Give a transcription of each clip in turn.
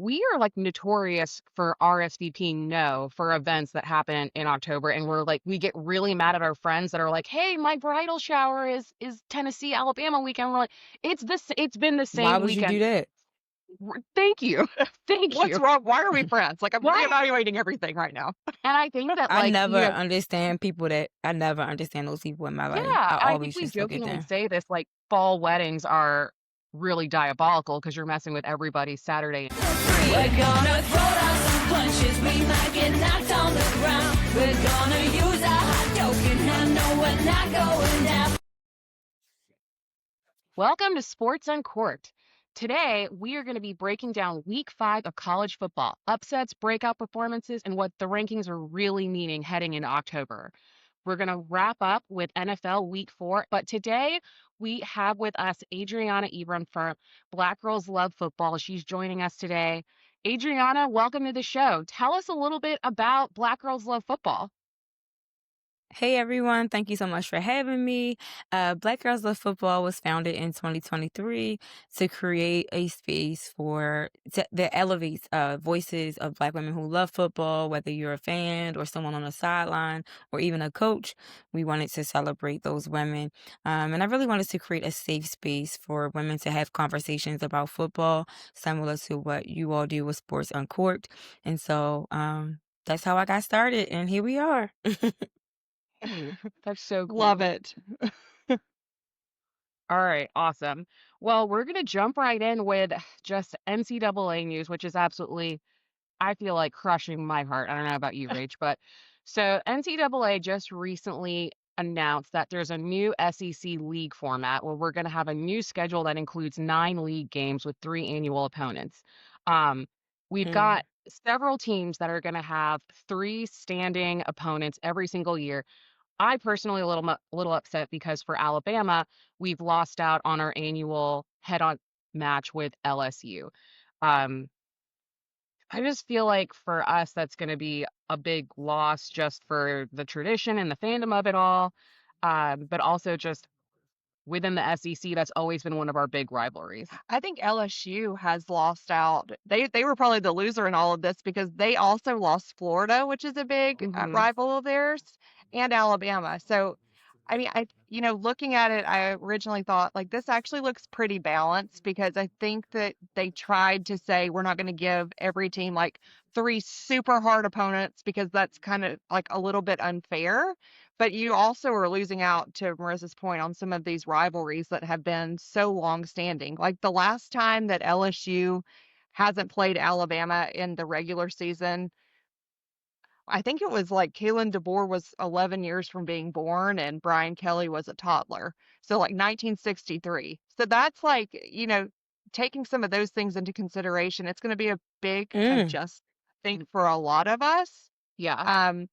we are like notorious for RSVPing no for events that happen in October, and we get really mad at our friends that are like, "Hey, my bridal shower is Tennessee Alabama weekend." We're like, It's been the Why same would you do weekend. that? Thank you, thank What's you. wrong? Why are we friends? Like, I'm Right, reevaluating everything right now. and I think that I never understand people that I never understand those people in my life. yeah, I and I think always we just look at jokingly them. say this like fall weddings are really diabolical because you're messing with everybody's Saturday. We're gonna throw down some punches, we might get knocked on the ground. We're gonna use our hot joking hand, no, we're not going down. Welcome to Sports Uncorked. Today, we are going to be breaking down week 5 of college football, upsets, breakout performances, and what the rankings are really meaning heading into October. We're going to wrap up with NFL week 4, but today we have with us Adrianna Ebron from Black Girls Love Football. She's joining us today. Adrianna, welcome to the show. Tell us a little bit about Black Girls Love Football. Hey everyone, thank you so much for having me. Black Girls Love Football was founded in 2023 to create a space that elevates voices of Black women who love football, whether you're a fan or someone on the sideline or even a coach. We wanted to celebrate those women. And I really wanted to create a safe space for women to have conversations about football, similar to what you all do with Sports Uncorked. And so that's how I got started, and here we are. That's so cool. Love it. All right, awesome. Well, we're going to jump right in with just NCAA news, which is absolutely, I feel like, crushing my heart. I don't know about you, Rach, but so NCAA just recently announced that there's a new SEC league format where we're going to have a new schedule that includes 9 league games with 3 annual opponents. We've got several teams that are going to have 3 standing opponents every single year. I personally a little upset because for Alabama, we've lost out on our annual head-on match with LSU. Um, I just feel like for us, that's going to be a big loss just for the tradition and the fandom of it all. But also just within the SEC, that's always been one of our big rivalries. I think LSU has lost out. They were probably the loser in all of this because they also lost Florida, which is a big Hmm. rival of theirs, and Alabama. So, I mean, looking at it, I originally thought like this actually looks pretty balanced because I think that they tried to say we're not going to give every team like 3 super hard opponents because that's kind of like a little bit unfair. But you also are losing out, to Marissa's point, on some of these rivalries that have been so long standing. Like the last time that LSU hasn't played Alabama in the regular season, I think it was like Kalen DeBoer was 11 years from being born and Brian Kelly was a toddler. So like 1963. So that's like, taking some of those things into consideration, it's going to be a big Mm. adjustment, I think, for a lot of us. Yeah. Um,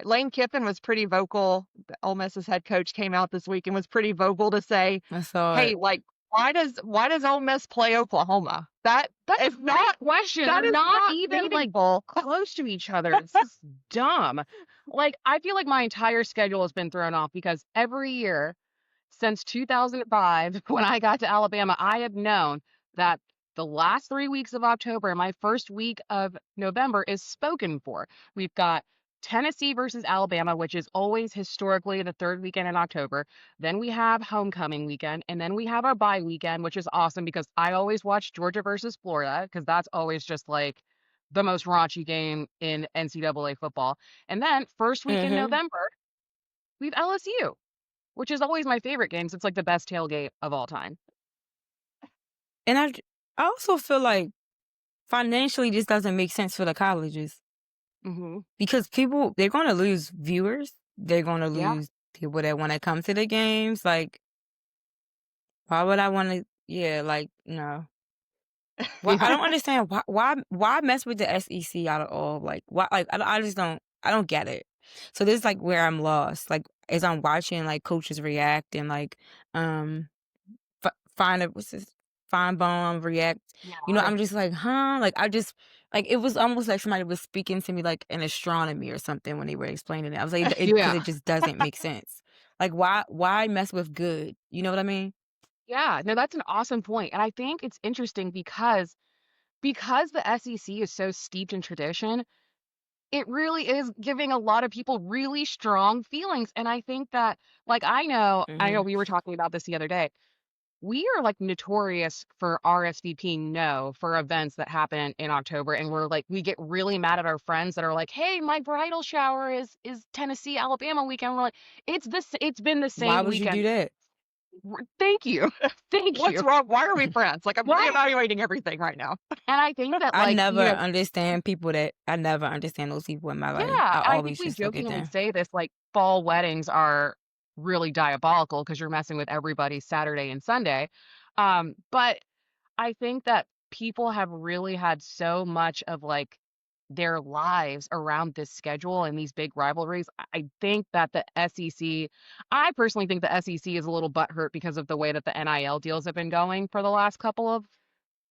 Lane Kiffin was pretty vocal. Ole Miss's head coach came out this week and was pretty vocal to say, I saw "Hey, it. like, why does Ole Miss play Oklahoma? That That's a is great not question. that They're is not not even like meaningful." close to each other. This is dumb. Like, I feel like my entire schedule has been thrown off because every year since 2005, when I got to Alabama, I have known that the last 3 weeks of October and my first week of November is spoken for. We've got Tennessee versus Alabama, which is always historically the 3rd weekend in October. Then we have homecoming weekend, and then we have our bye weekend, which is awesome because I always watch Georgia versus Florida because that's always just like the most raunchy game in NCAA football. And then first week in Hmm. November, we have LSU, which is always my favorite games. It's like the best tailgate of all time. And I also feel like financially this doesn't make sense for the colleges Hmm. because they're going to lose viewers. They're going to Yeah. lose people that want to come to the games. Like, why would I want to? Yeah, like, no. Well, I don't understand why mess with the SEC out of all. Like, why? Like, I just don't get it. So this is like where I'm lost. Like, as I'm watching like coaches react and like um find it what's this fine bone react. Yeah. I'm just like, huh? Like I just like it was almost like somebody was speaking to me like in astronomy or something when they were explaining it. I was like, because Yeah. it just doesn't make sense. Like why mess with good? You know what I mean? Yeah. No, that's an awesome point. And I think it's interesting because because the SEC is so steeped in tradition, it really is giving a lot of people really strong feelings. And I think that, like, I know we were talking about this the other day. We are like notorious for RSVP no for events that happen in October, and we get really mad at our friends that are like, "Hey, my bridal shower is Tennessee Alabama weekend." We're like, it's been the Why same would you do weekend. that? Thank you, thank What's you. wrong? Why are we friends? Like, I'm Right. reevaluating everything right now. And I think that I like never you know, understand people that I never understand those people in my life. yeah, I and I think always we just look at jokingly them. say this like fall weddings are really diabolical because you're messing with everybody's Saturday and Sunday. But I think that people have really had so much of like their lives around this schedule and these big rivalries. I think that the SEC, I personally think the SEC is a little butthurt because of the way that the NIL deals have been going for the last couple of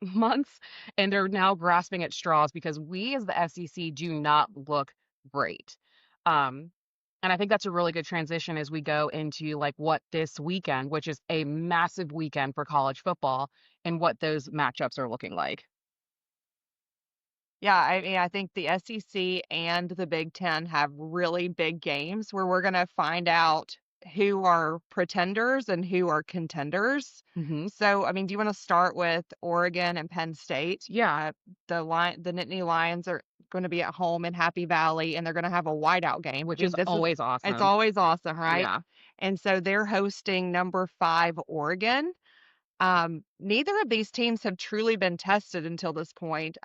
months, and they're now grasping at straws because we as the SEC do not look great. Um, and I think that's a really good transition as we go into like what this weekend, which is a massive weekend for college football, and what those matchups are looking like. Yeah, I mean, I think the SEC and the Big Ten have really big games where we're going to find out who are pretenders and who are contenders. Hmm. So, I mean, do you want to start with Oregon and Penn State? Yeah, The Nittany Lions are going to be at home in Happy Valley, and they're going to have a whiteout game. which I mean, is always it's awesome. always awesome, right? Yeah. And so they're hosting number 5 Oregon. Neither of these teams have truly been tested until this point.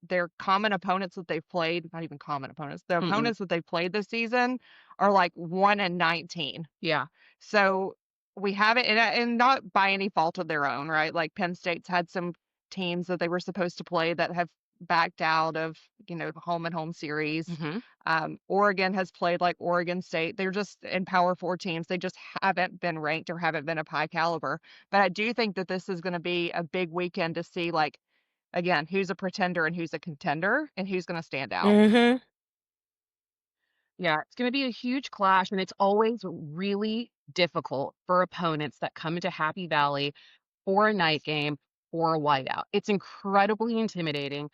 Their common opponents that they've played, not even common opponents, the Mm-mm. opponents that they've played this season are like 1-19. Yeah. So we haven't, and not by any fault of their own, right? Like Penn State's had some teams that they were supposed to play that have backed out of, the home and home series. Hmm. Oregon has played like Oregon State. They're just in Power Four teams. They just haven't been ranked or haven't been of high caliber. But I do think that this is going to be a big weekend to see, like, again, who's a pretender and who's a contender and who's going to stand out. Mm-hmm. Yeah, it's going to be a huge clash, and it's always really difficult for opponents that come into Happy Valley for a night game or a whiteout. It's incredibly intimidating.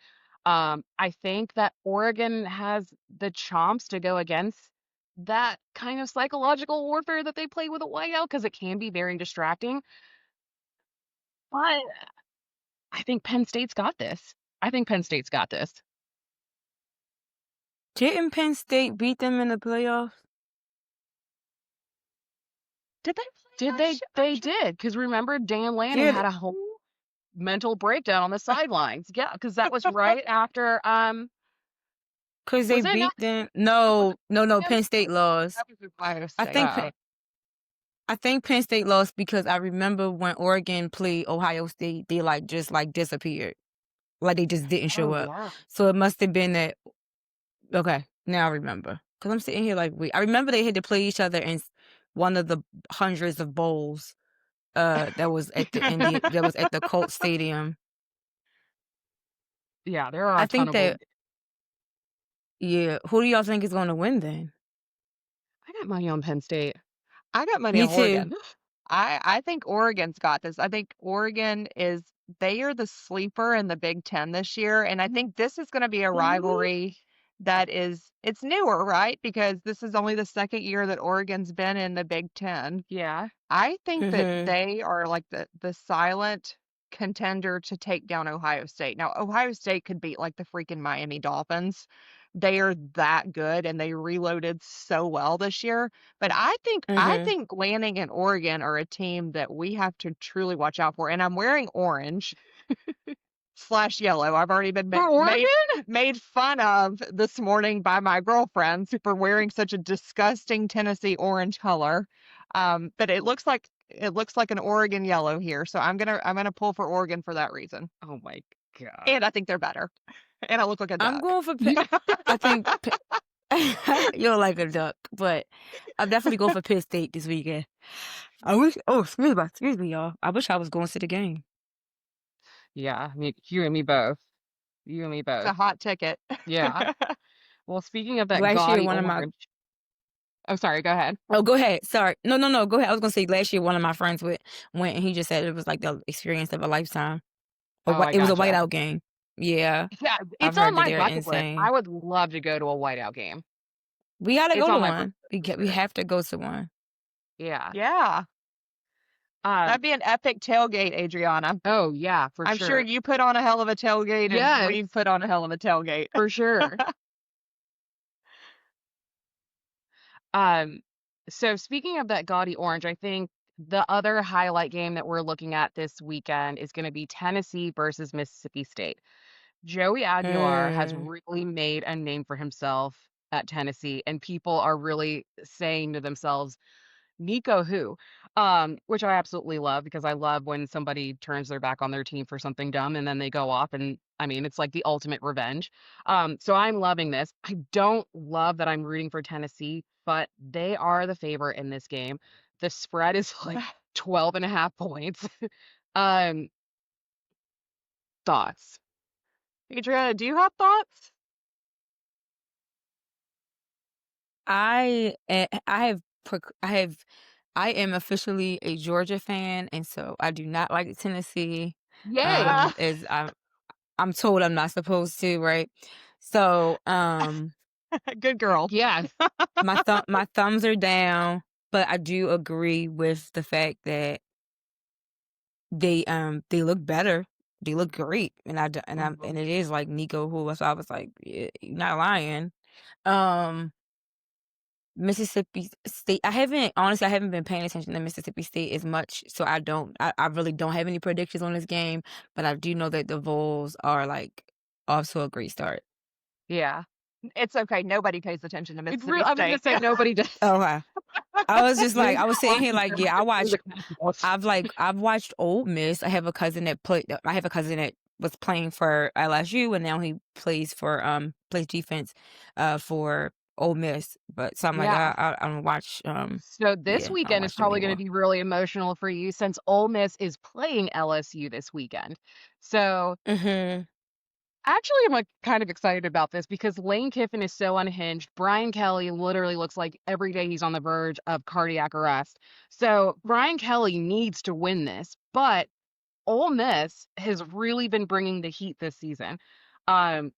I think that Oregon has the chomps to go against that kind of psychological warfare that they play with a whiteout because it can be very distracting. But I think Penn State's got this. I think Penn State's got this. Didn't Penn State beat them in the playoffs? Did they play Did last they? year? They did, because remember Dan Lanning Yeah, had a whole mental breakdown on the sidelines. Yeah, because that was right after because they was it beat not them. was No, it no, Ohio Penn State State? lost. That was Ohio I State. think Oh, I think Penn State lost because I remember when Oregon played Ohio State, they just disappeared. Like they just didn't show oh up. yeah. So it must have been that. Okay, now I remember. Because I'm sitting here like, wait. I remember they had to play each other in one of the hundreds of bowls that was at the Colt Stadium. Yeah, there are I a ton think of that, yeah. Who do y'all think is going to win then? I got money on Penn State. I got money Me on too. Oregon. I think Oregon's got this. I think Oregon they are the sleeper in the Big Ten this year. And I think this is going to be a rivalry it's newer, right? Because this is only the second year that Oregon's been in the Big Ten. Yeah. I think that Mm-hmm. they are like the silent contender to take down Ohio State. Now, Ohio State could beat like the freaking Miami Dolphins. They are that good and they reloaded so well this year. But I Mm-hmm. think Lanning and Oregon are a team that we have to truly watch out for. And I'm wearing orange / yellow. I've already been For Oregon? made fun of this morning by my girlfriends for wearing such a disgusting Tennessee orange color. But it looks like an Oregon yellow here. So I'm gonna pull for Oregon for that reason. Oh my god. And I think they're better. And I look like a I'm duck. going for I think you're like a duck, but I'm definitely going for Penn State this weekend. I wish. Oh, excuse me, y'all. I wish I was going to the game. Yeah, I mean, you and me both. You and me It's a both. hot ticket. Yeah. Well, speaking of that Last year, gaudy one of my. orange. Oh, sorry. Go ahead. Oh, go ahead. Sorry. No. Go ahead. I was gonna say last year one of my friends went and he just said it was like the experience of a lifetime. Oh, I It was a gotcha. whiteout game. Yeah, Yeah, I've it's on heard that my they're bucket list. insane. I would love to go to a whiteout game. We gotta It's go to on my bucket one. list for We sure. have to go to one. Yeah. Yeah. Um, That'd be an epic tailgate, Adriana. oh yeah, for I'm sure sure. you put on a hell of a tailgate, and Yes, we've put on a hell of a tailgate. for sure. Um, so speaking of that gaudy orange, I think the other highlight game that we're looking at this weekend is going to be Tennessee versus Mississippi State. Joey Aguilar has Mm. really made a name for himself at Tennessee, and people are really saying to themselves, Nico who? Which I absolutely love because I love when somebody turns their back on their team for something dumb and then they go off and I mean it's like the ultimate revenge. So I'm loving this. I don't love that I'm rooting for Tennessee, but they are the favorite in this game. The spread is like 12 and a half points. um, thoughts? Adriana, do you have thoughts? I am officially a Georgia fan, and so I do not like Tennessee. Yay. As I'm told I'm not supposed to, right? So, Good girl. Yes. my thumbs are down, but I do agree with the fact that they look better. They look great, and and it is like Nico who, so I was like, yeah, you're not lying. Mississippi State. I haven't been paying attention to Mississippi State as much, so I really don't have any predictions on this game, but I do know that the Vols are like off to a great start. Yeah. It's okay. Nobody pays attention to It's Mississippi real. I was gonna State. say nobody does. Okay. I was just like, Maybe I was sitting here like, yeah, the Capitals. I've watched Ole Miss. I have a cousin that was playing for LSU, and now he plays defense for Ole Miss. But so I'm like, Yeah. I don't watch. So this I don't weekend is watch them probably going to anymore. be really emotional for you since Ole Miss is playing LSU this weekend. So Mhm. actually, I'm like kind of excited about this because Lane Kiffin is so unhinged. Brian Kelly literally looks like every day he's on the verge of cardiac arrest. So Brian Kelly needs to win this, but Ole Miss has really been bringing the heat this season. Um,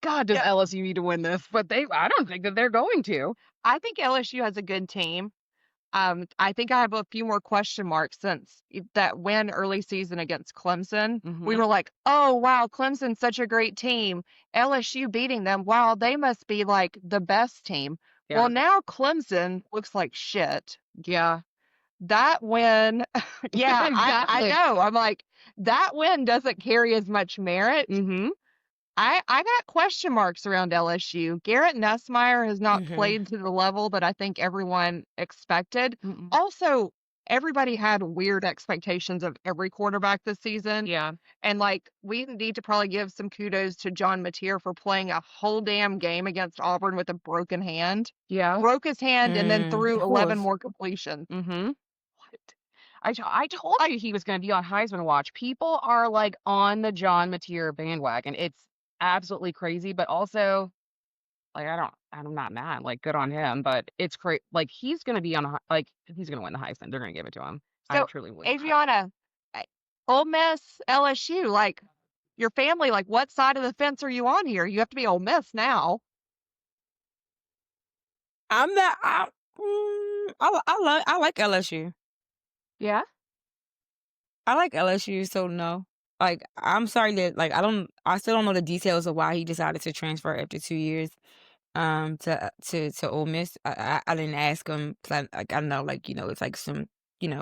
God, does Yeah. LSU need to win this? But I don't think that they're going to. I think LSU has a good team. I think I have a few more question marks since that win early season against Clemson. We Mhm. were like, oh, wow, Clemson's such a great team. LSU beating them. Wow, they must be like the best team. Yeah. Well, now Clemson looks like shit. Yeah. That win, yeah, I Exactly. know. I'm like, that win doesn't carry as much merit. Mm-hmm. I got question marks around LSU. Garrett Nussmeier has not Mhm. played to the level that I think everyone expected. Mm-mm. Also, everybody had weird expectations of every quarterback this season. Yeah. And like, we need to probably give some kudos to John Mateer for playing a whole damn game against Auburn with a broken hand. Yeah. Broke his hand and then threw Of 11 course. more completions. Mm-hmm. I told you he was going to be on Heisman watch. People are like on the John Mateer bandwagon. It's absolutely crazy, but also like I'm not mad. Like good on him, but it's crazy. Like he's going to be on he's going to win the Heisman. They're going to give it to him. I So, truly believe that. Adriana, Ole Miss, LSU, like, your family, like, what side of the fence are you on here? You have to be Ole Miss now. I'm not. I like LSU. Yeah. I like LSU, so no. Like, I'm sorry that I still don't know the details of why he decided to transfer after 2 years to Ole Miss. I didn't ask him 'cause I know it's like some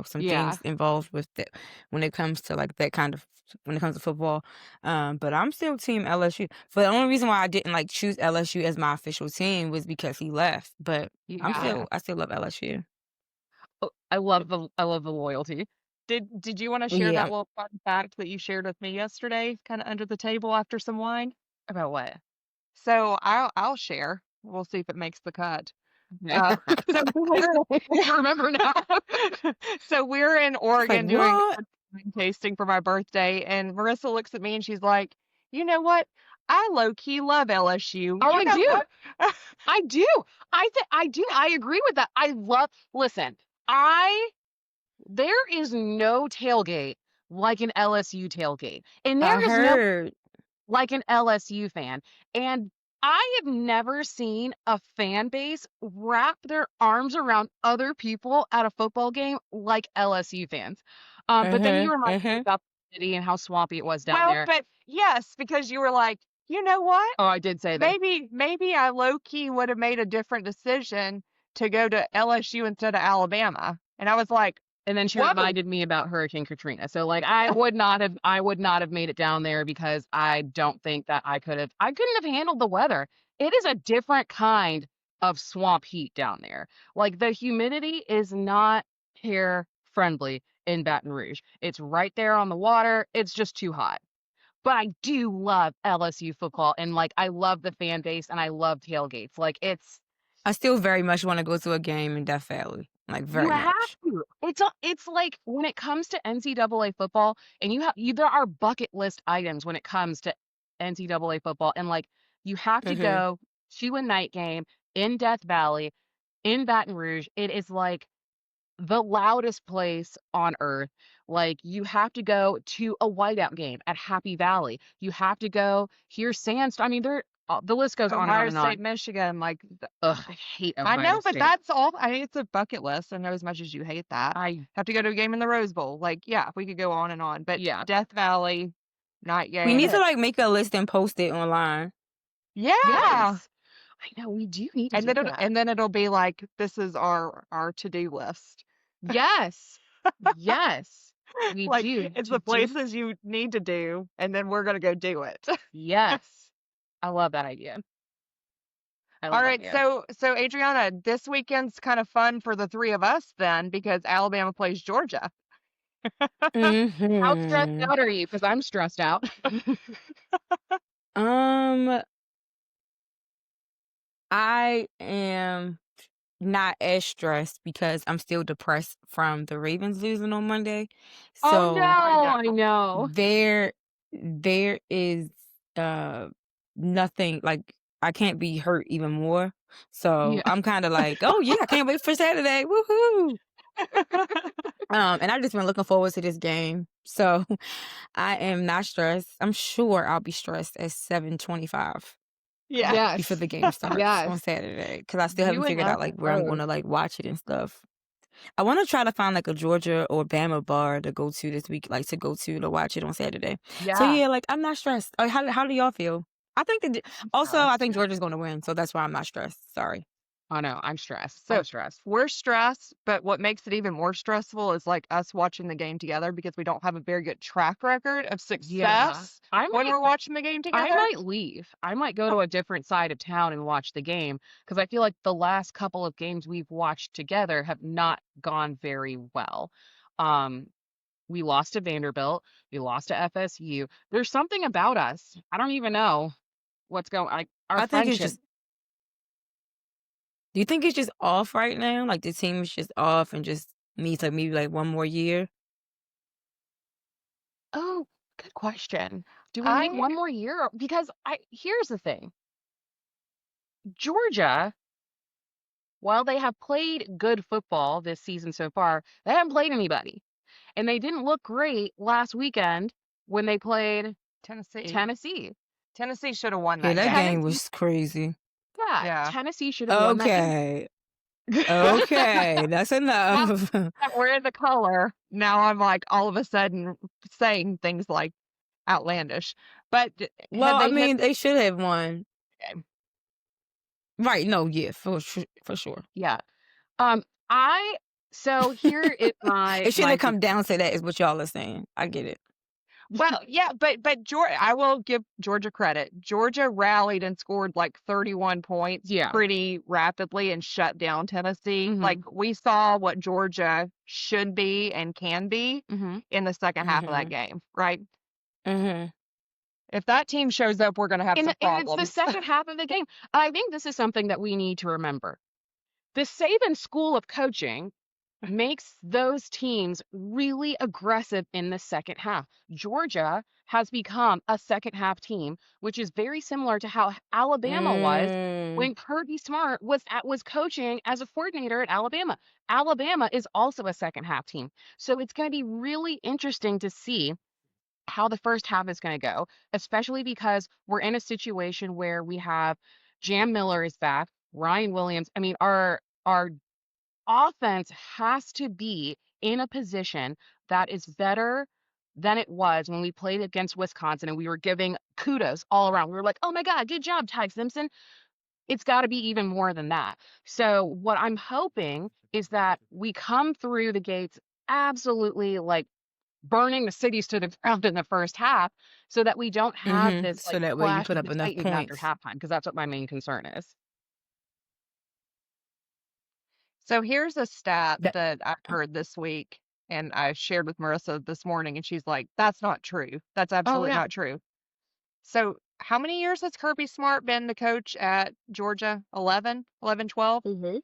some Yeah. things involved with that when it comes to like that kind of when it comes to football. But I'm still team LSU. For the only reason why I didn't like choose LSU as my official team was because he left. But Yeah. I still love LSU. Oh, I love the loyalty. Did you want to share Yeah. that little fun fact that you shared with me yesterday, kind of under the table after some wine? About what? So I'll share. We'll see if it makes the cut. Okay. So I remember now. so we're in Oregon doing what? wine tasting for my birthday, and Marisa looks at me and she's like, "You know what? I low key love LSU." Oh, You I know do. what? I do. I do. I agree with that. Listen, there is no tailgate like an LSU tailgate. And I there is no heard. like an LSU fan. And I have never seen a fan base wrap their arms around other people at a football game like LSU fans. But then you reminded me about the city and how swampy it was down Well, there. but yes, because you were like, you know what? Oh, I did say that. Maybe I low key would have made a different decision to go to LSU instead of Alabama. And I was like, And then she whoa. reminded me about Hurricane Katrina. So like I would not have made it down there because I don't think that I couldn't have handled the weather. It is a different kind of swamp heat down there. Like the humidity is not hair friendly in Baton Rouge. It's right there on the water. It's just too hot. But I do love LSU football and like I love the fan base and I love tailgates. Like I still very much want to go to a game in Death Valley. Like very you have much. to. It's like when it comes to NCAA football, and there are bucket list items when it comes to NCAA football, and like you have to go to a night game in Death Valley, in Baton Rouge. It is like the loudest place on earth. Like you have to go to a whiteout game at Happy Valley. You have to go hear Sandstorm. I mean, the list goes on Ohio and on State, and on. Michigan, like Ugh, I hate I Ohio know, but State. that's all. I mean, it's a bucket list. I know as much as you hate that. I Have to go to a game in the Rose Bowl. Like, yeah, we could go on and on. But Yeah. Death Valley, night game. We need to like make a list and post it online. Yeah. Yes. I know we do need to And do then that. and then it'll be like this is our to-do list. Yes. Yes. We Like do. it's to the do- places you need to do, and then we're gonna go do it. Yes. I love that idea. I love All that right, idea. so Adriana, this weekend's kind of fun for the three of us then because Alabama plays Georgia. How stressed Mhm. out are you? Because I'm stressed out. I am not as stressed because I'm still depressed from the Ravens losing on Monday. Oh So no, I know. there is nothing like I can't be hurt even more. So Yeah. I'm kind of like, oh yeah, I can't wait for Saturday. Woohoo. And I've just been looking forward to this game. So I am not stressed. I'm sure I'll be stressed at 7:25 Yeah. before Yes. the game starts on Yes. Saturday because I still You haven't and figured us out like where I'm both. gonna like watch it and stuff. I want to try to find like a Georgia or Bama bar to go to this week, like to watch it on Saturday. So Yeah. yeah, like I'm not stressed. Like, how do y'all feel? I think that also I think Yeah. Georgia's gonna win, so that's why I'm not stressed. Sorry. Oh no, I'm stressed. So- I'm stressed. We're stressed, but what makes it even more stressful is like us watching the game together because we don't have a very good track record of success I when might we're watching the game together. I might leave. I might go to a different side of town and watch the game because I feel like the last couple of games we've watched together have not gone very well. We lost to Vanderbilt. We lost to FSU. There's something about us. I don't even know what's going. Our I think it's friendship. just. Do you think it's just off right now? Like the team is just off and just needs like maybe like one more year? Oh, good question. Do we need one more year? Because here's the thing. Georgia, while they have played good football this season so far, they haven't played anybody. And they didn't look great last weekend when they played Tennessee. Tennessee. Should have won Yeah, that that game. game was crazy. Yeah, Tennessee should have won that game. Okay, that's enough. We're in the color. Now I'm like all of a sudden saying things like outlandish. But Well, I had they mean, hit they should have won. game? Right? No, yeah, for sure. Yeah. So here is my It shouldn't my have come down to that. Is what y'all are saying. I get it. Well, yeah, but Georgia, I will give Georgia credit. Georgia rallied and scored like 31 points Yeah. pretty rapidly and shut down Tennessee. Mhm. Like we saw what Georgia should be and can be in the second half of that game, right? Mm-hmm. If that team shows up, we're going to have some And problems. it's the second half of the game. I think this is something that we need to remember. The Saban School of Coaching makes those teams really aggressive in the second half. Georgia has become a second half team, which is very similar to how Alabama was Mm. when Kirby Smart was coaching as a coordinator at Alabama. Alabama is also a second half team. So it's going to be really interesting to see how the first half is going to go, especially because we're in a situation where we have Jam Miller is back, Ryan Williams. I mean, our offense has to be in a position that is better than it was when we played against Wisconsin and we were giving kudos all around. We were like, oh my God, good job, Ty Simpson. It's got to be even more than that. So, what I'm hoping is that we come through the gates absolutely like burning the cities to the ground in the first half so that we don't have this So like that way you clash put with up the enough Titans after points. halftime, because that's what my main concern is. So here's a stat That- that I heard this week, and I shared with Marissa this morning, and she's like, that's not true. That's absolutely yeah. not true. So how many years has Kirby Smart been the coach at Georgia? 11, 12? Mm-hmm.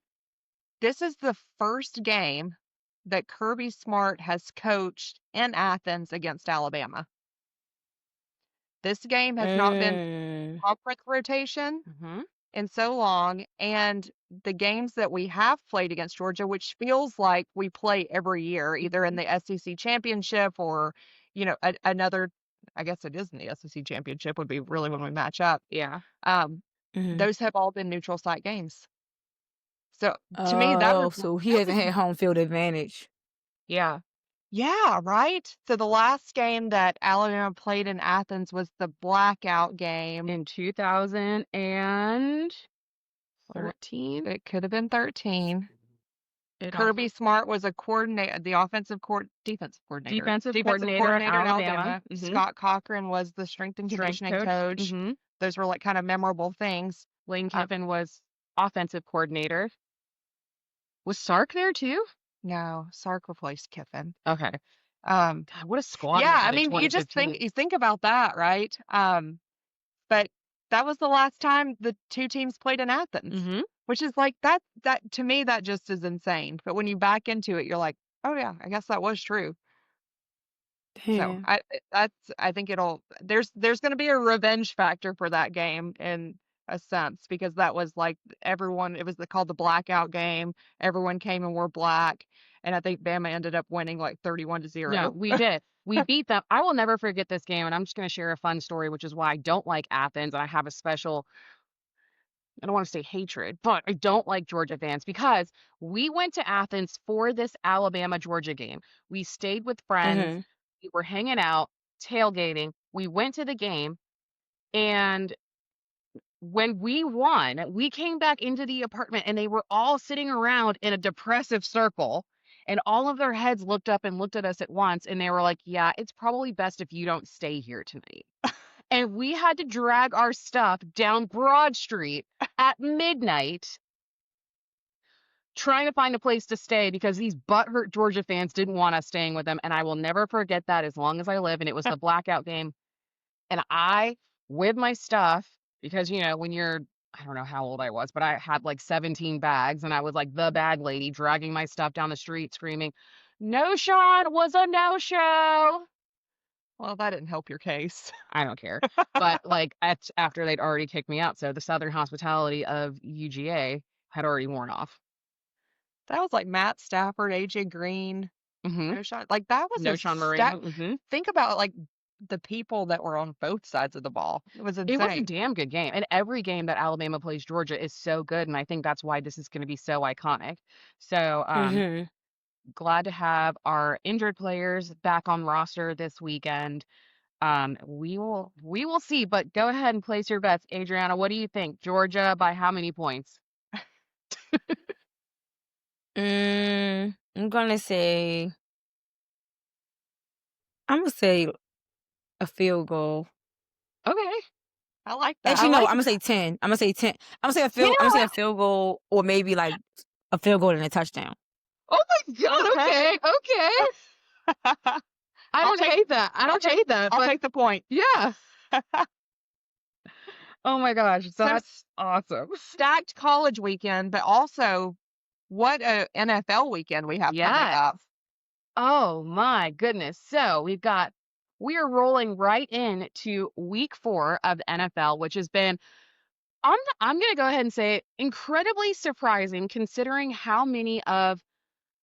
This is the first game that Kirby Smart has coached in Athens against Alabama. This game has not been conference rotation Mm-hmm. in so long, and the games that we have played against Georgia, which feels like we play every year, either in the SEC championship or, another, I guess it is in the SEC championship would be really when we match up. Yeah. Those have all been neutral site games. So to me, that was so he hasn't had home field advantage. Yeah. yeah, right. So the last game that Alabama played in Athens was the blackout game. In 2013. It could have been 13. It Kirby Smart was a coordinator, the defensive coordinator Defensive coordinator at Alabama. Mhm. Scott Cochran was the strength and Strength conditioning coach. Mhm. Those were like kind of memorable things. Lane Kiffin was offensive coordinator. Was Sark there too? No, Sark replaced Kiffin. Okay. God, what a squad. Yeah, I mean, you think about that, right? But that was the last time the two teams played in Athens, Mm-hmm. which is like that to me, that just is insane. But when you back into it, you're like, oh yeah, I guess that was true. Damn. So I think there's going to be a revenge factor for that game in a sense, because that was like everyone, it was called the blackout game. Everyone came and wore black. And I think Bama ended up winning like 31-0. No, we did. We beat them. I will never forget this game, and I'm just going to share a fun story, which is why I don't like Athens. I have a special, I don't want to say hatred, but I don't like Georgia fans because we went to Athens for this Alabama-Georgia game. We stayed with friends. We were hanging out, tailgating. We went to the game, and when we won, we came back into the apartment and they were all sitting around in a depressive circle, and all of their heads looked up and looked at us at once, and they were like, yeah, it's probably best if you don't stay here tonight. And we had to drag our stuff down Broad Street at midnight trying to find a place to stay because these butthurt Georgia fans didn't want us staying with them. And I will never forget that as long as I live. And it was the blackout game. And I, with my stuff, because, when you're, I don't know how old I was, but I had like 17 bags and I was like the bag lady dragging my stuff down the street screaming, "No, Sean was a no-show." Well, that didn't help your case. I don't care. But like after they'd already kicked me out. So the Southern hospitality of UGA had already worn off. That was like Matt Stafford, AJ Green, Mm-hmm. no Sean. Like that was No Sean Marino. Mm-hmm. Think about like the people that were on both sides of the ball. It was insane. It was a damn good game. And every game that Alabama plays Georgia is so good. And I think that's why this is going to be so iconic. So glad to have our injured players back on roster this weekend. We will see, but go ahead and place your bets. Adrianna, what do you think? Georgia by how many points? I'm gonna say a field goal. Okay. I like that. Actually, no, I'm gonna say 10. I'm gonna say 10. I'm gonna say a field goal, or maybe like a field goal and a touchdown. Oh my God. Okay. I don't hate that. I'll take the point. Yeah. Oh my gosh, that's awesome. Stacked college weekend, but also what a NFL weekend we have coming Yes. up. Oh my goodness. So we are rolling right into week 4 of the NFL, which has been I'm gonna go ahead and say incredibly surprising considering how many of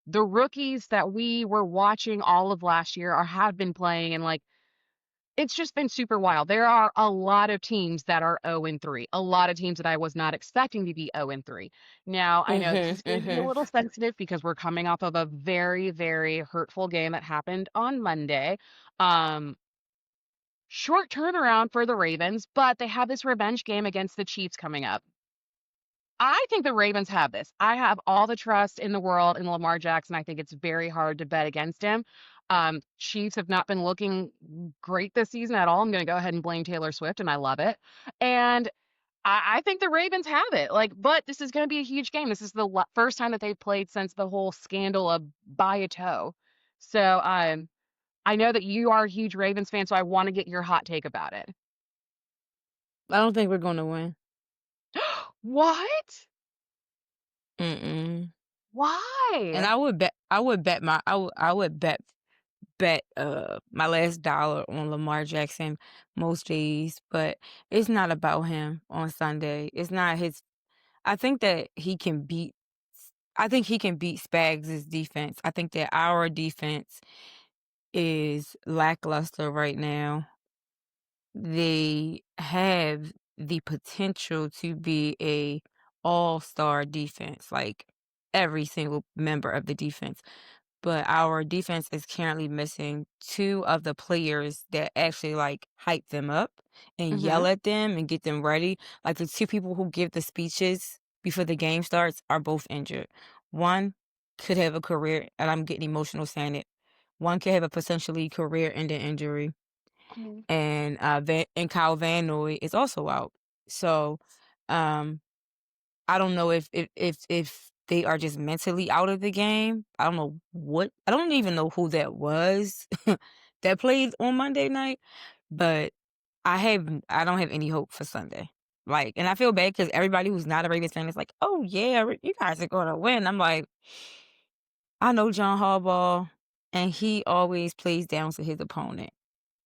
the rookies that we were watching all of last year or have been playing, and like it's just been super wild. There are a lot of teams that are 0-3, a lot of teams that I was not expecting to be 0-3. Now, I know this is going to be a little sensitive because we're coming off of a very, very hurtful game that happened on Monday. Um, Short turnaround for the Ravens, but they have this revenge game against the Chiefs coming up. I think the Ravens have this. I have all the trust in the world in Lamar Jackson. I think it's very hard to bet against him. Chiefs have not been looking great this season at all. I'm going to go ahead and blame Taylor Swift, and I love it. And I think the Ravens have it. Like, but this is going to be a huge game. This is the first time that they've played since the whole scandal of buy a toe. So I know that you are a huge Ravens fan, so I want to get your hot take about it. I don't think we're going to win. What? Mm-mm. Why? And I would bet my last dollar on Lamar Jackson most days, but it's not about him on Sunday. It's not his. I think he can beat Spags' defense. I think that our defense is lackluster right now. They have the potential to be a all-star defense, like every single member of the defense. But our defense is currently missing 2 of the players that actually like hype them up and yell at them and get them ready. Like the 2 people who give the speeches before the game starts are both injured. One could have a career, and I'm getting emotional saying it. One could have a potentially career-ending injury, and Kyle Van Noy is also out. So, um, I don't know if they are just mentally out of the game. I don't know I don't even know who that was that played on Monday night, but I don't have any hope for Sunday. Like, and I feel bad because everybody who's not a Ravens fan is like, "Oh yeah, you guys are gonna win." I'm like, I know John Harbaugh, and he always plays down to his opponent.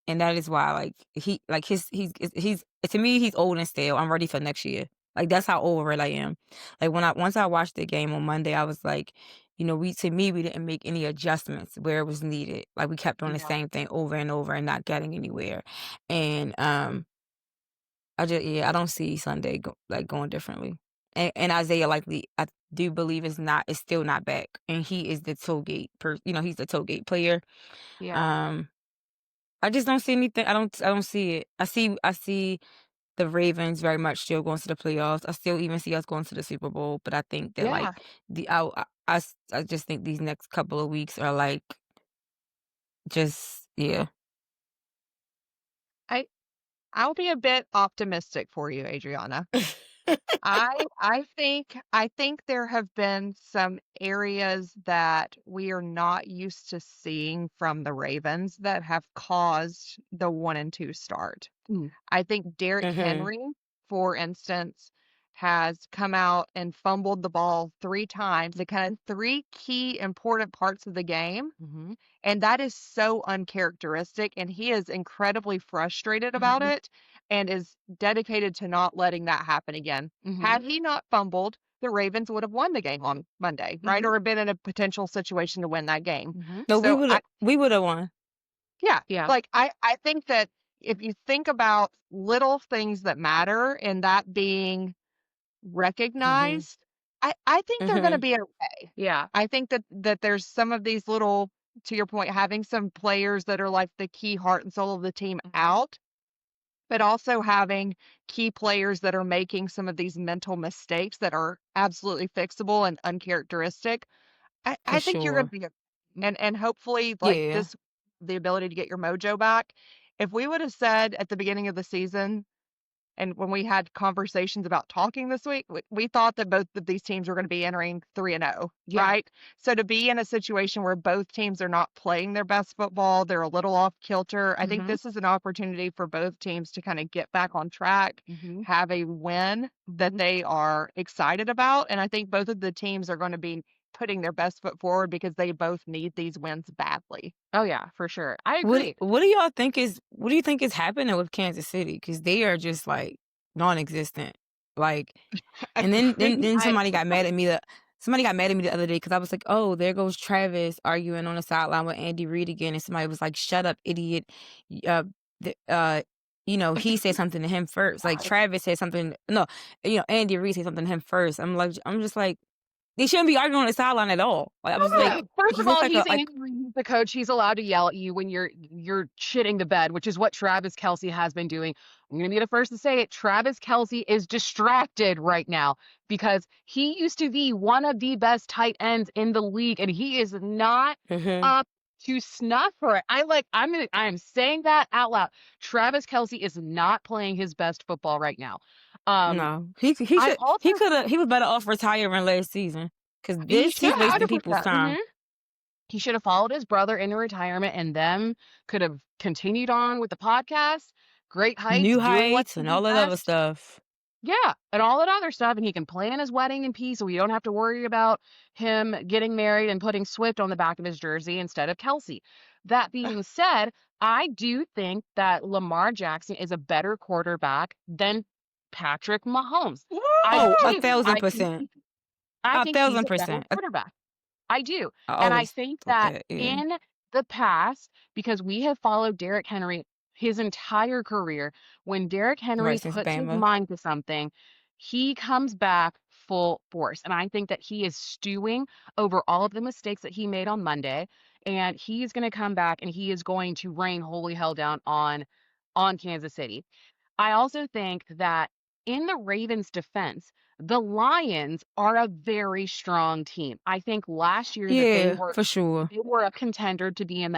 And that is why, like, he's to me, he's old and stale. I'm ready for next year. Like, that's how over it I am. Like, once I watched the game on Monday, I was like, we didn't make any adjustments where it was needed. Like, we kept doing the same thing over and over and not getting anywhere. And I don't see Sunday going differently. And Isaiah likely, I do believe is still not back, and he is the tollgate he's the tollgate player. Yeah. I just don't see anything. I don't see it. I see the Ravens very much still going to the playoffs. I still even see us going to the Super Bowl, but I think that like I just think these next couple of weeks are like just yeah. I'll be a bit optimistic for you, Adrianna. I think there have been some areas that we are not used to seeing from the Ravens that have caused the 1-2 start. I think Derrick Henry, for instance, has come out and fumbled the ball 3 times, the kind of 3 key important parts of the game. And that is so uncharacteristic. And he is incredibly frustrated about it and is dedicated to not letting that happen again. Had he not fumbled, the Ravens would have won the game on Monday, right? Or have been in a potential situation to win that game. No, So we would have won. Yeah. like I think that if you think about little things that matter and that being recognized, I think they're going to be okay. Yeah. I think that there's some of these little, to your point, having some players that are like the key heart and soul of the team out, but also having key players that are making some of these mental mistakes that are absolutely fixable and uncharacteristic. I think you're going to be and hopefully like this, the ability to get your mojo back. If we would have said at the beginning of the season, and when we had conversations about talking this week, we thought that both of these teams were going to be entering 3-0, Yeah. right? So to be in a situation where both teams are not playing their best football, they're a little off kilter. I think Mhm. this is an opportunity for both teams to kind of get back on track, Mhm. have a win that they are excited about. And I think both of the teams are going to be putting their best foot forward because they both need these wins badly. Oh yeah, for sure. I What agree. what do y'all think is what do you think is happening with Kansas City? Because they are just like non-existent. Like, and then then, Agreed. then somebody got mad at me the other day because I was like, oh, there goes Travis arguing on the sideline with Andy Reid again, and somebody was like, shut up, idiot. Uh, he said something to him first. Like Travis said something. No, Andy Reid said something to him first. I'm just like, they shouldn't be arguing on the sideline at all. Like I was like, Yeah. First he of looks all, like he's Andy Reid, the coach. He's allowed to yell at you when you're shitting the bed, which is what Travis Kelce has been doing. I'm gonna be the first to say it. Travis Kelce is distracted right now because he used to be one of the best tight ends in the league, and he is not Mhm. up to snuff for it. I'm saying that out loud. Travis Kelce is not playing his best football right now. No, he I should also he was better off retiring last season because he should he's wasting Yeah, people's 100%. time. He should have followed his brother into retirement and them could have continued on with the podcast, great heights, New doing what heights they and do all that other best. stuff. Yeah, and all that other stuff. And he can plan his wedding in peace so we don't have to worry about him getting married and putting Swift on the back of his jersey instead of Kelsey. That being said, I do think that Lamar Jackson is a better quarterback than Patrick Mahomes. I Oh, do. I think 1,000%. I think he's a better 1,000%. quarterback. I do. I And I always think thought that that. Yeah. in the past, because we have followed Derrick Henry his entire career, when Derrick Henry Right since puts his Bama. mind to something, he comes back full force. And I think that he is stewing over all of the mistakes that he made on Monday. And he's going to come back and he is going to rain holy hell down on Kansas City. I also think that in the Ravens' defense, the Lions are a very strong team. I think last year that Yeah, for sure. they were a contender to be in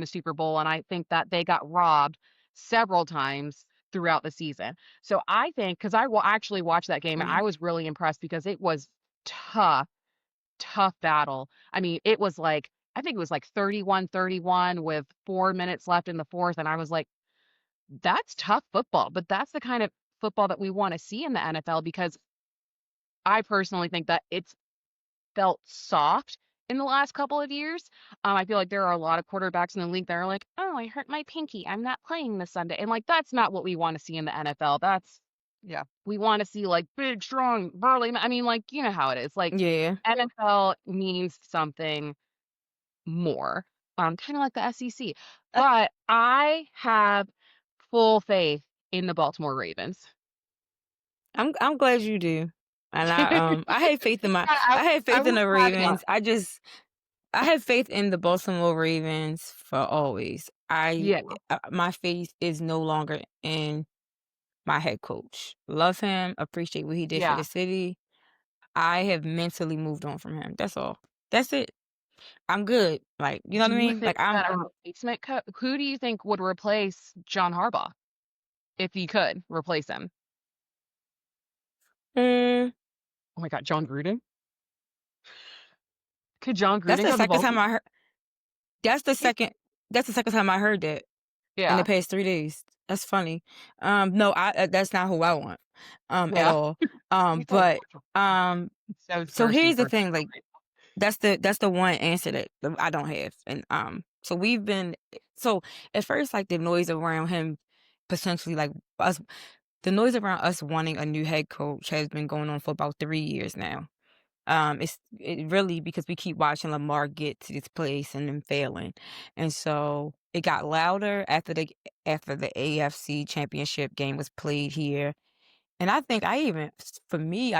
the Super Bowl, and I think that they got robbed several times throughout the season. So I think because I will actually watch that game, and I was really impressed because it was tough, tough battle. I mean, it was like I think it was like 31-31 with 4 minutes left in the fourth, and I was like, that's tough football, but that's the kind of football that we want to see in the NFL because I personally think that it's felt soft in the last couple of years. I feel like there are a lot of quarterbacks in the league that are like, "Oh, I hurt my pinky. I'm not playing this Sunday." And like that's not what we want to see in the NFL. Yeah. We want to see like big, strong, burly. I mean, like you know how it is. Like Yeah. NFL means something more. Kind of like the SEC. But I have full faith in the Baltimore Ravens. I'm glad you do. And I have faith in I, I have I faith in was the glad about Ravens. I have faith in the Baltimore Ravens for always. Yeah. My faith is no longer in my head coach. Love him, appreciate what he did for Yeah. the city. I have mentally moved on from him. That's all. That's it. I'm good. Like, you know Do what I you mean? think Like I'm that a replacement who do you think would replace John Harbaugh if you could replace him? mm, Oh my God, John Gruden? Could John that's Gruden the go to second time Baltimore? I heard that's the second time I heard that in the Yeah. past 3 days. That's funny. No, that's not who I want at Yeah. all. He's so But thirsty. So so thirsty here's the for thing, like that's the one answer that I don't have. And so we've been so at first like the noise around him potentially like us the noise around us wanting a new head coach has been going on for about 3 years now. It really because we keep watching Lamar get to this place and then failing. And so it got louder after the AFC championship game was played here. And I think for me,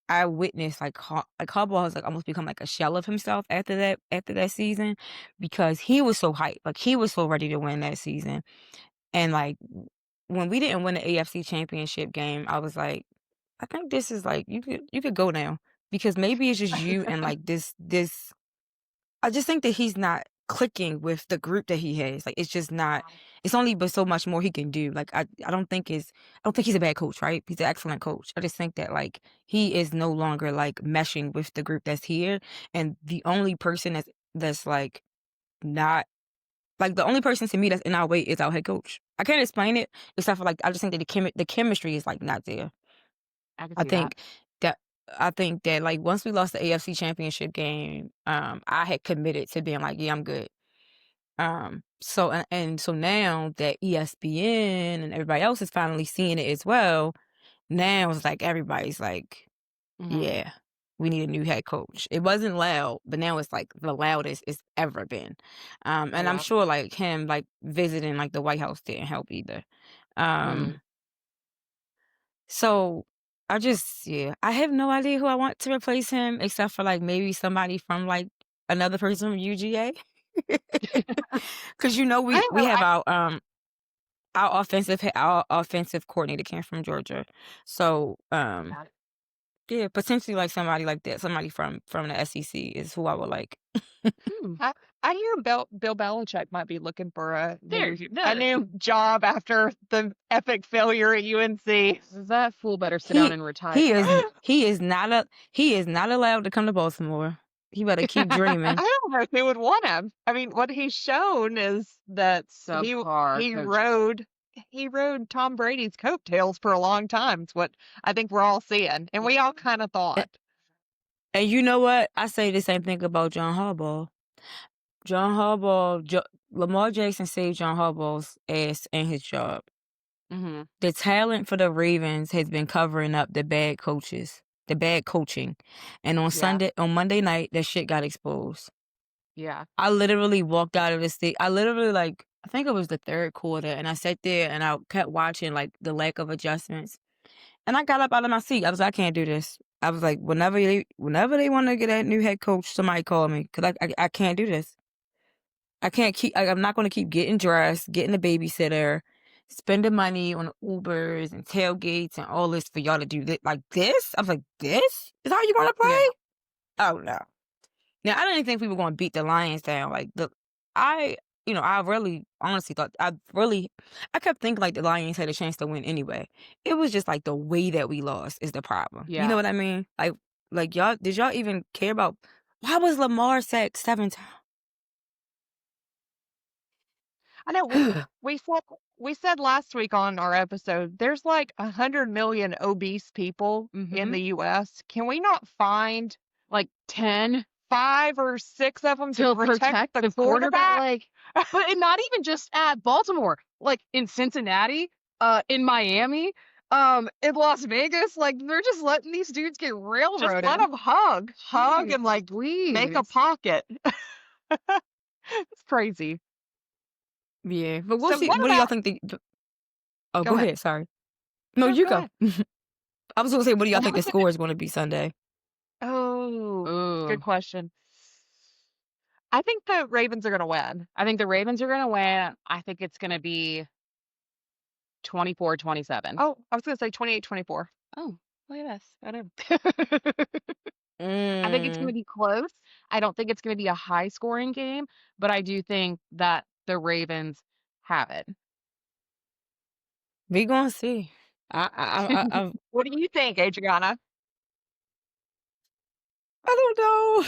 I witnessed like Harbaugh has like almost become like a shell of himself after that season because he was so hyped, like he was so ready to win that season. And like when we didn't win the AFC championship game, I was like, I think this is like you could go now because maybe it's just you and like this. I just think that he's not clicking with the group that he has. Like, it's just not. It's only but so much more he can do. Like, I don't think he's a bad coach, right? He's an excellent coach. I just think that like he is no longer like meshing with the group that's here, and the only person that's like not like the only person to me that's in our way is our head coach. I can't explain it except for like I just think that the chemistry is like not there. I can I see that. think that like once we lost the AFC Championship game, I had committed to being like, yeah, I'm good. So now that ESPN and everybody else is finally seeing it as well, now it's like everybody's like, Mhm. yeah, we need a new head coach. It wasn't loud, but now it's like the loudest it's ever been. And Oh, I'm wow. sure like him like visiting like the White House didn't help either. Mm. So I have no idea who I want to replace him except for like maybe somebody from like another person from UGA. Cause I don't we know. have our offensive coordinator came from Georgia. So Got it. yeah, potentially like somebody like that, somebody from the SEC is who I would like. I hear Bill Belichick might be looking for a There. new job after the epic failure at UNC. That fool better sit down and retire. He is not allowed to come to Baltimore. He better keep dreaming. I don't know if they would want him. I mean, what he's shown is that Subpar he coaching. rode Tom Brady's coattails for a long time. It's what I think we're all seeing, and we all kind of thought. And you know what? I say the same thing about John Harbaugh. Lamar Jackson saved John Harbaugh's ass and his job. Mm-hmm. The talent for the Ravens has been covering up the bad coaching. And on Monday night, that shit got exposed. Yeah. I literally walked out of the state. I think it was the third quarter, and I sat there and I kept watching like the lack of adjustments. And I got up out of my seat. I was like, I can't do this. I was like, whenever they want to get a new head coach, somebody call me because I can't do this. I'm not going to keep getting dressed, getting a babysitter, spending money on Ubers and tailgates and all this for y'all to do this. Like this? I was like, this is how you want to play? Yeah. Oh no. Now I didn't think we were going to beat the Lions down. Like I really honestly thought I kept thinking like the Lions had a chance to win anyway. It was just like the way that we lost is the problem. Yeah. You know what I mean? Like y'all, did y'all even care about why was Lamar sacked 7 times? I know we said last week on our episode, there's like 100 million obese people in the U.S. Can we not find like 10, 5 or 6 of them to protect the quarterback? Like, but not even just at Baltimore, like in Cincinnati, in Miami, in Las Vegas. Like they're just letting these dudes get railroaded. Just let them hug and like make a pocket. It's crazy. Yeah, but we'll So see. what What do y'all about- think? Oh, Go go ahead. ahead. Sorry. No, No, you go go. I was going to say, what do y'all think the score is going to be Sunday? Oh, good question. I think the Ravens are going to win. I think the Ravens are going to win. I think it's going to be 24-27. Oh, I was going to say 28-24. Oh, look at us. I know. I think it's going to be close. I don't think it's going to be a high scoring game, but I do think that the Ravens have it. We gonna see. I What do you think, Adrianna? don't know.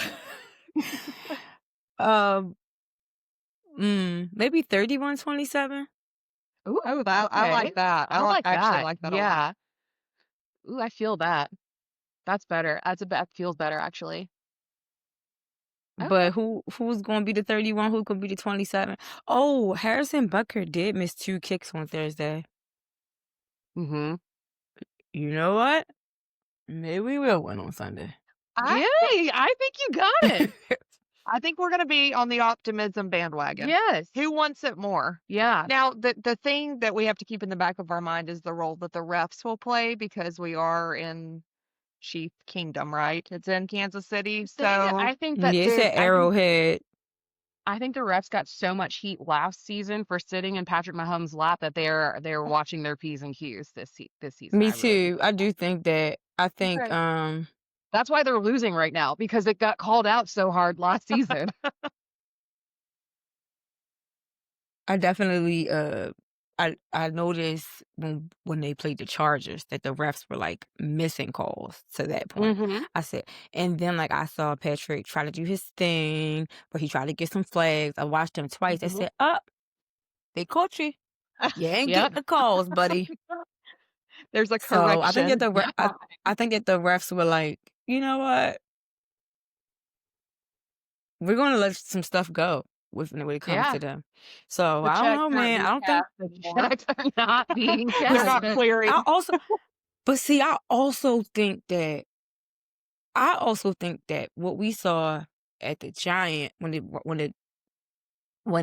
Maybe 31-27. Ooh, Oh, I like that. I like actually that. like that a lot. Yeah. Ooh, I feel that. That's better. That feels better, actually. But who's gonna be the 31? Who could be the 27? Oh, Harrison Butker did miss 2 kicks on Thursday. Mm-hmm. You know what? Maybe we will win on Sunday. Yay! I think you got it. I think we're going to be on the optimism bandwagon. Yes. Who wants it more? Yeah. Now, the thing that we have to keep in the back of our mind is the role that the refs will play because we are in Chief Kingdom, right? It's in Kansas City. So I think that it's at Arrowhead. I think the refs got so much heat last season for sitting in Patrick Mahomes' lap that they're watching their P's and Q's this season. Me too. I do think that. I think that's why they're losing right now because it got called out so hard last season. I definitely I noticed when they played the Chargers that the refs were like missing calls to that point. Mm-hmm. I said, and then like I saw Patrick try to do his thing, but he tried to get some flags. I watched him twice. I said, "Up, they caught you. You ain't Yep. getting the calls, buddy." There's a So I think that correction. I think that the refs were like, you know what, we're going to let some stuff go when it comes Yeah. to them. So The I don't checks know, aren't man. I being don't think. cashed anymore. Checks are not being They're But not cashed. clearing. I also, but see, I also think that what we saw at the Giant when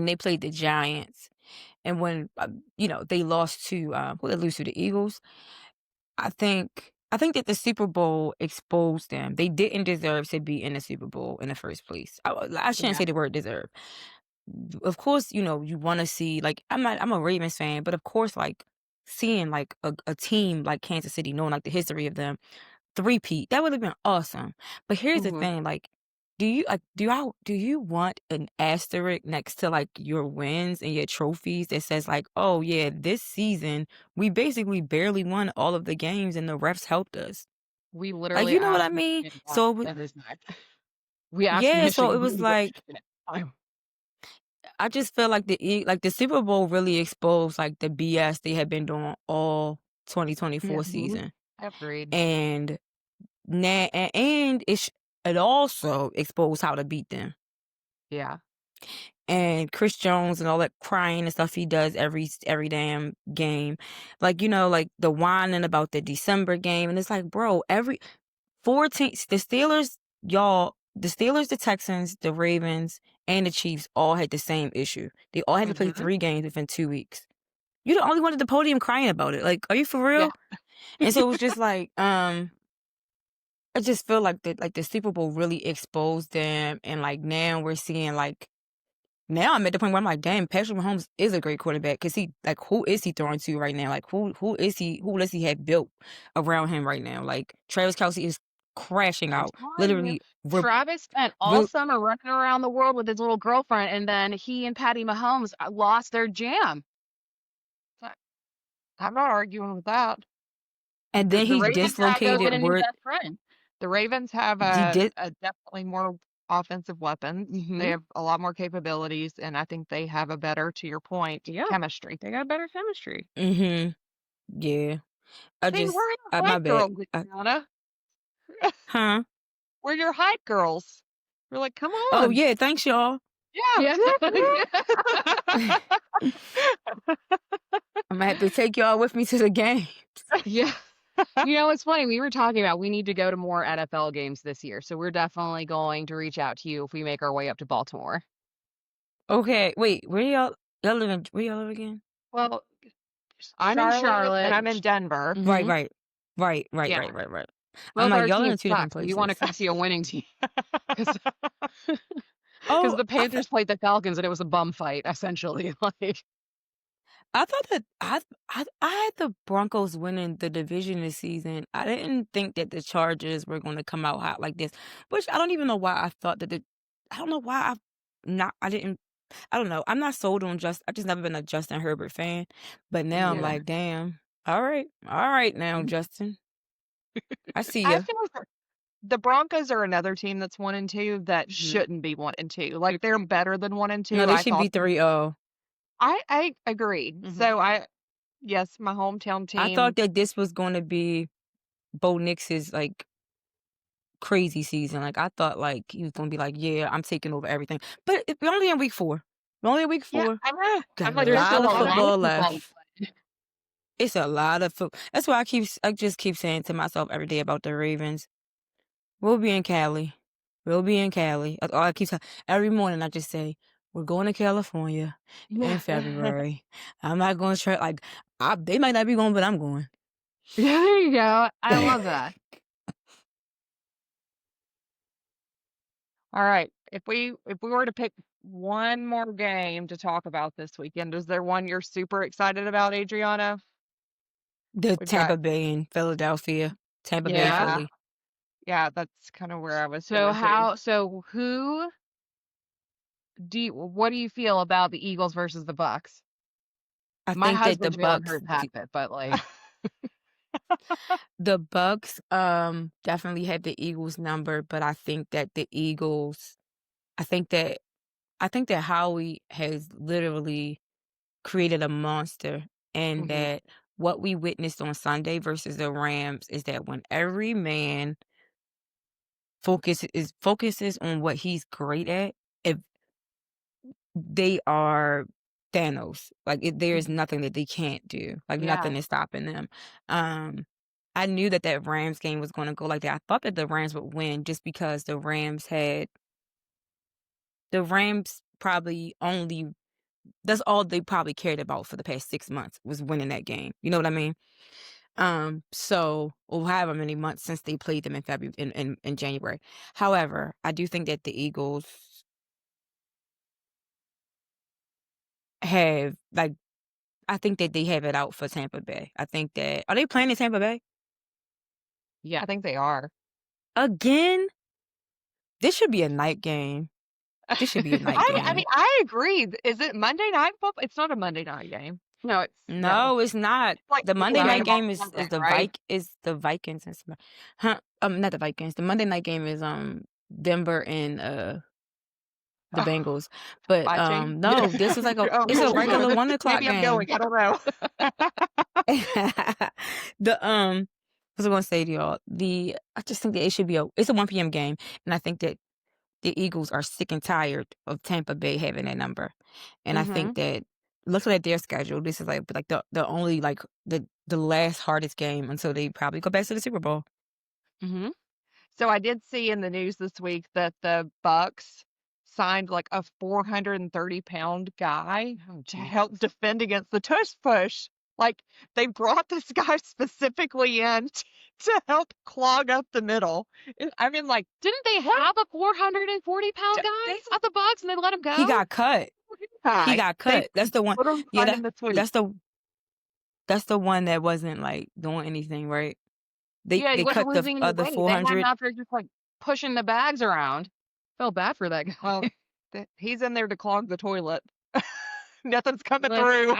they played the Giants and when they lost to who they lose to the Eagles. I think that the Super Bowl exposed them. They didn't deserve to be in the Super Bowl in the first place. I shouldn't Yeah. say the word deserve. Of course, you want to see, like, I'm a Ravens fan, but of course, like, seeing like a team like Kansas City, knowing like the history of them, three-peat, that would have been awesome. But here's the Mm-hmm. thing, like, do you want an asterisk next to like your wins and your trophies that says like, oh yeah, this season we basically barely won all of the games and the refs helped us. We Like, literally you know what I absolutely mean? did not. So That is not. We asked yeah, so it Michigan. was like I just feel like the Super Bowl really exposed like the BS they had been doing all 2024 Mm-hmm. season. Agreed. And it also exposed how to beat them. Yeah. And Chris Jones and all that crying and stuff he does every damn game. Like, like the whining about the December game. And it's like, bro, every 14 the Steelers, the Texans, the Ravens, and the Chiefs all had the same issue. They all had to play Mm-hmm. 3 games within 2 weeks. You're the only one at the podium crying about it. Like, are you for real? Yeah. And so it was just like, I just feel like the Super Bowl really exposed them, and like now we're seeing like now I'm at the point where I'm like, damn, Patrick Mahomes is a great quarterback because he like who is he throwing to right now? Like who does he have built around him right now? Like Travis Kelce is crashing I'm out, telling you. literally. Travis spent all summer running around the world with his little girlfriend, and then he and Patty Mahomes lost their jam. I'm not arguing with that. And then The he Ravens have to dislocated get a new where best friend. The Ravens have he did. a definitely more offensive weapons. Mhm. They have a lot more capabilities, and I think they have a better, to your point, Yeah. chemistry. They got better chemistry. Yeah. Hey, we're your my hype bad. girls, Adrianna. Huh? We're your hype girls. We're like, come on. Oh yeah, thanks y'all. Yeah. I'm gonna have to take y'all with me to the game. Yeah. It's funny. We were talking about we need to go to more NFL games this year. So we're definitely going to reach out to you if we make our way up to Baltimore. Okay, wait, where y'all live again? Well, I'm in Charlotte and I'm in Denver. Mhm. Right. Yeah. I'm Both like, our y'all are in teams 2 different suck. You want to places. come see a winning team. Because Oh, the Panthers played the Falcons and it was a bum fight, essentially. Like, I thought that I had the Broncos winning the division this season. I didn't think that the Chargers were going to come out hot like this, which I don't even know why I thought that I don't know why I didn't. I don't know. I'm not sold on I've just never been a Justin Herbert fan, but now I'm Yeah. like, damn. All right now, Justin. I see I ya. feel like the Broncos are another team that's 1-2 that shouldn't be 1-2. Like they're better than 1-2. No, they I should be thought 3-0. I agree. Mhm. So yes, my hometown I team. thought that this was going to be Bo Nix's like crazy season. Like I thought like he was going to be like, yeah, I'm taking over everything. But we're only in week 4. We're only in week 4. Yeah, I know. Got I'm a like, there's lot still of a lot of football football left. It's a lot of football. That's why I just keep saying to myself every day about the Ravens. We'll be in Cali. That's all I keep saying. Every morning I just say, we're going to California in February. I'm not going to try, like, they might not be going, but I'm going. Yeah, there you go. I love that. All right. If we were to pick one more game to talk about this weekend, is there one you're super excited about, Adrianna? The We've Tampa got Bay and Philadelphia. Tampa Bay, Yeah. Philly. Yeah, that's kind of where I was So going to. who what do you feel about the Eagles versus the Bucs? I My think that the husband Jalen Bucks, Hurts has it, but like, the Bucks, definitely had the Eagles number, but I think that the Eagles, I think that Howie has literally created a monster, and mhm, that what we witnessed on Sunday versus the Rams is that when every man focuses on what he's great at, if they are Thanos, like there is mhm. nothing that they can't do, like Yeah, nothing is stopping them. Um, I knew that Rams game was going to go like that. I thought that the Rams would win just because the Rams probably only that's all they probably cared about for the past 6 months was winning that game. You know what I mean? So or however many months since they played them in February in January. However, I do think that the Eagles have like I think that they have it out for Tampa Bay. I think that are they playing in Tampa Bay? yeah. I think they are. Again? This should be a night game. This should be a night I game. mean, I agree. Is it Monday Night Football? It's not a Monday night game. No, no. No, it's not. It's like The Monday 8 night a.m. on game is Sunday, the right? Vikings and some not the Vikings. The Monday night game is Denver and the Oh, Bengals. But watching? no, this is like Oh, it's a regular Lord. 1 o'clock Maybe I'm game. going. I don't know. The what was I gonna say to y'all? I just think that it's a 1 p.m. game, and I think that the Eagles are sick and tired of Tampa Bay having that number. And I think Mhm, that looking at their schedule, this is like the only like the last hardest game until they probably go back to the Super Bowl. mhm. So I did see in the news this week that the Bucs signed like a 430-pound guy Oh, to Jesus. help defend against the tush push. Like they brought this guy specifically in to help clog up the middle. I mean, like, Didn't they what? have a 440-pound guy They at the Bucs and they let him He go? got cut. He guy. got They cut. That's the one. put him Yeah, in the tweet. that's the one that wasn't like doing anything, right? Yeah, he They wasn't cut the losing any other weight. They had him 400. out there just like pushing the bags around. Felt bad for that guy. Well, he's in there to clog the toilet. Nothing's coming Listen, through.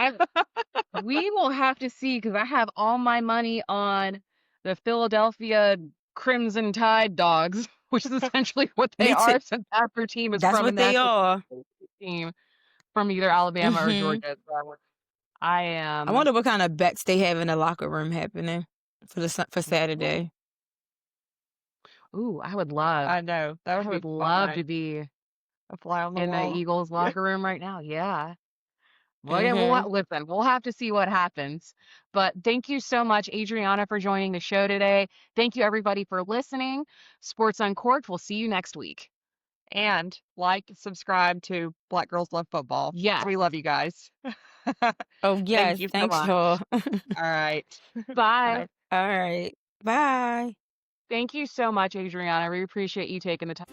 we will have to see because I have all my money on the Philadelphia Crimson Tide Dogs, which is essentially what they Me too. are since half their team is That's from a what they national are. team from either Alabama or hmm Georgia. So I I am. wonder what kind of bets they have in the locker room happening for Saturday. Ooh, I would love. I know. That I would would be love fun. to be A fly on the in the wall. Eagles locker room right now. Yeah. Well, yeah, hmm listen, we'll have to see what happens. But thank you so much, Adriana, for joining the show today. Thank you, everybody, for listening. Sports Uncorked. We'll see you next week. And subscribe to Black Girls Love Football. Yes. We love you guys. Oh Thank yes, you so thanks much. y'all. All right. Bye. All right, bye. Thank you so much, Adriana. We appreciate you taking the time.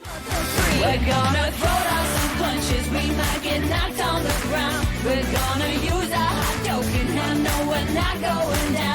We're gonna throw down some punches. We might get knocked on the ground. We're gonna use our hot joke and have no, we're not going down.